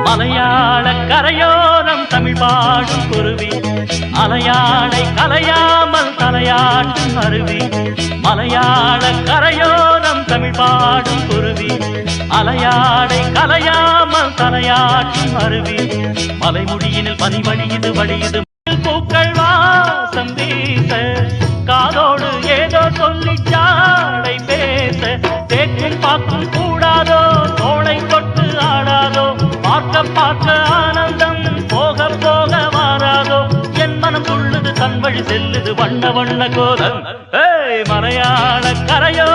மலையாள கரையோரம் தமிழ் பாடும் குருவி அலையாளை கலையாமல் தலையாட்டும் அருவி மலையாள கரையோரம் தமிழ் பாடும் குருவி அலையாளை கலையாமல் தலையாட்டும் அருவி மலைமுடியினில் பனி வழியுது பூக்கள் வாசம் வீச காதோடு ஏதோ சொல்லி சாடை பேச தேக்கும் பார்க்கும் கூடாதோ தோளை தொட்டு ஆடாதோ பார்க்க பார்க்க ஆனந்தம் போக போக மாறாதோ என் மனம் துள்ளுது தன் வழி செல்லுது வண்ண வண்ண கோலம் மலையாள கரையோ